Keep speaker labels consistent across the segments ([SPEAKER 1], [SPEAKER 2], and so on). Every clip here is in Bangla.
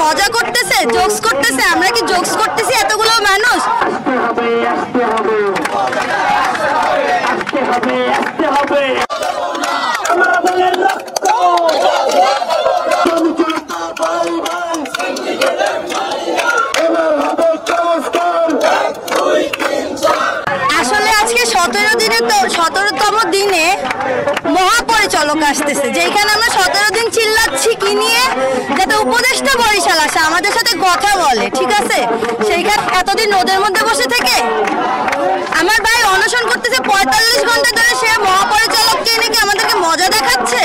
[SPEAKER 1] মজা করতেছে, জোকস করতেছে। আমরা কি জোকস করতেছি এতগুলো মানুষ? আসলে আজকে 17তম দিনে মহাপরিচালক আসতেছে, যেখানে আমরা 17 দিন চিল্লাচ্ছি কি নিয়ে, যাতে উপদেষ্টা বরিশাল আসে আমাদের সাথে কথা বলে, ঠিক আছে? সেইখানে এতদিন রোদের মধ্যে বসে থেকে আমার ভাই অনশন করতেছে 45 ঘন্টা ধরে, সে মহাপরিচালককে এনে কি আমাদেরকে মজা দেখাচ্ছে?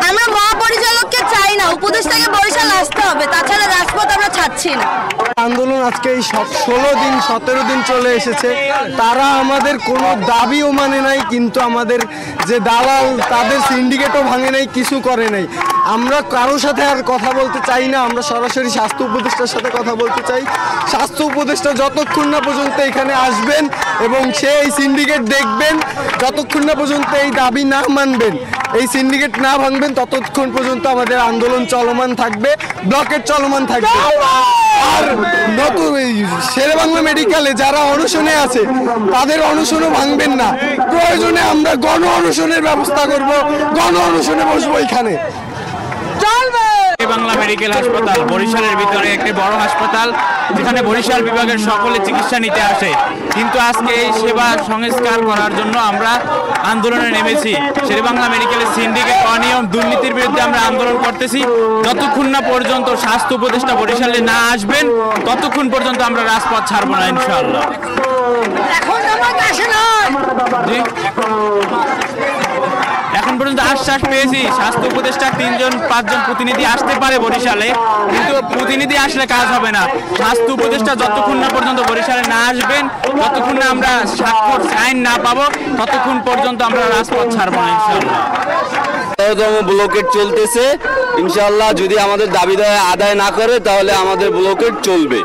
[SPEAKER 1] আমরা মহাপরিচালককে চাই না, উপদেষ্টাকে বরিশাল আসতে হবে, তাছাড়া রাজপথ আমরা ছাড়ছি না।
[SPEAKER 2] আন্দোলন আজকে এই 16 দিন 17 দিন চলে এসেছে, তারা আমাদের কোনো দাবিও মানে নাই, কিন্তু আমাদের যে দালাল তাদের সিন্ডিকেটও ভাঙে নাই, কিছু করে নাই। আমরা কারোর সাথে আর কথা বলতে চাই না, আমরা সরাসরি স্বাস্থ্য উপদেষ্টার সাথে কথা বলতে চাই। স্বাস্থ্য উপদেষ্টা যতক্ষণ না পর্যন্ত এখানে আসবেন এবং সে এই সিন্ডিকেট দেখবেন, যতক্ষণ না পর্যন্ত এই দাবি না মানবেন, এই সিন্ডিকেট না ভাঙবেন, ততক্ষণ পর্যন্ত আমাদের আন্দোলন চলমান থাকবে, ব্লকেট চলমান থাকবে। আর নতুন শেরেবাংলা মেডিকেলে যারা অনশনে আছে তাদের অনশনও ভাঙবেন না, প্রয়োজনে আমরা গণ অনশনের ব্যবস্থা করব, গণ অনশনে বসবো এখানে।
[SPEAKER 3] বাংলা মেডিকেল হাসপাতাল বরিশালের ভিতরে একটি বড় হাসপাতাল, যেখানে বরিশাল বিভাগের সকলে চিকিৎসা নিতে আসে, কিন্তু আজকে এই সেবা সংস্কার করার জন্য আমরা আন্দোলনে নেমেছি। শেরেবাংলা মেডিকেলের সিন্ডিকেট অনিয়ম দুর্নীতির বিরুদ্ধে আমরা আন্দোলন করতেছি। যতক্ষণ না পর্যন্ত স্বাস্থ্য উপদেষ্টা বরিশালে না আসবেন, ততক্ষণ পর্যন্ত আমরা রাজপথ ছাড়বো না ইনশাআল্লাহ। এখন পর্যন্ত আশ্বাস পেয়েছি, স্বাস্থ্য উপদেষ্টা 3-5 প্রতিনিধি আসতে পারে বরিশালে, কিন্তু প্রতিনিধি আসলে কাজ হবে না। স্বাস্থ্য উপদেষ্টা যতক্ষণ না পর্যন্ত বরিশালে না আসবেন, যতক্ষণ না আমরা স্বাক্ষর সাইন না পাবো, ততক্ষণ পর্যন্ত আমরা রাজপথ ছাড়বো না ইনশাআল্লাহ।
[SPEAKER 4] ব্লকেট চলতেছে, ইনশাআল্লাহ যদি আমাদের দাবি আদায় না করে তাহলে আমাদের ব্লকেট চলবে,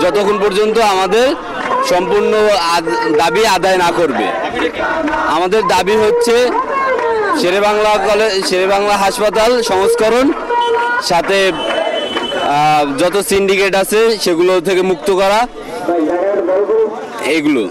[SPEAKER 4] যতক্ষণ পর্যন্ত আমাদের সম্পূর্ণ দাবি আদায় না করবে। আমাদের দাবি হচ্ছে শেরেবাংলা হাসপাতাল সংস্করণ, সাথে যত সিন্ডিকেট আছে সেগুলো থেকে মুক্ত করা, এগুলো।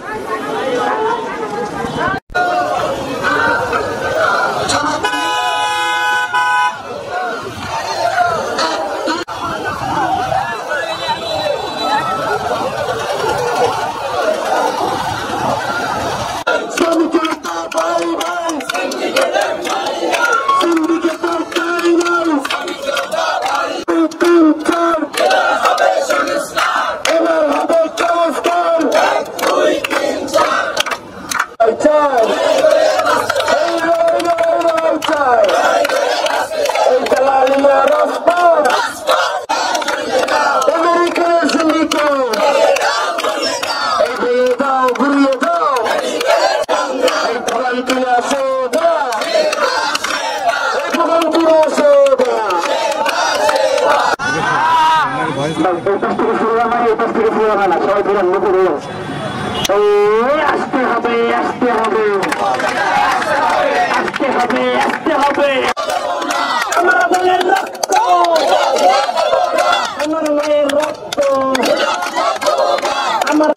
[SPEAKER 5] আমার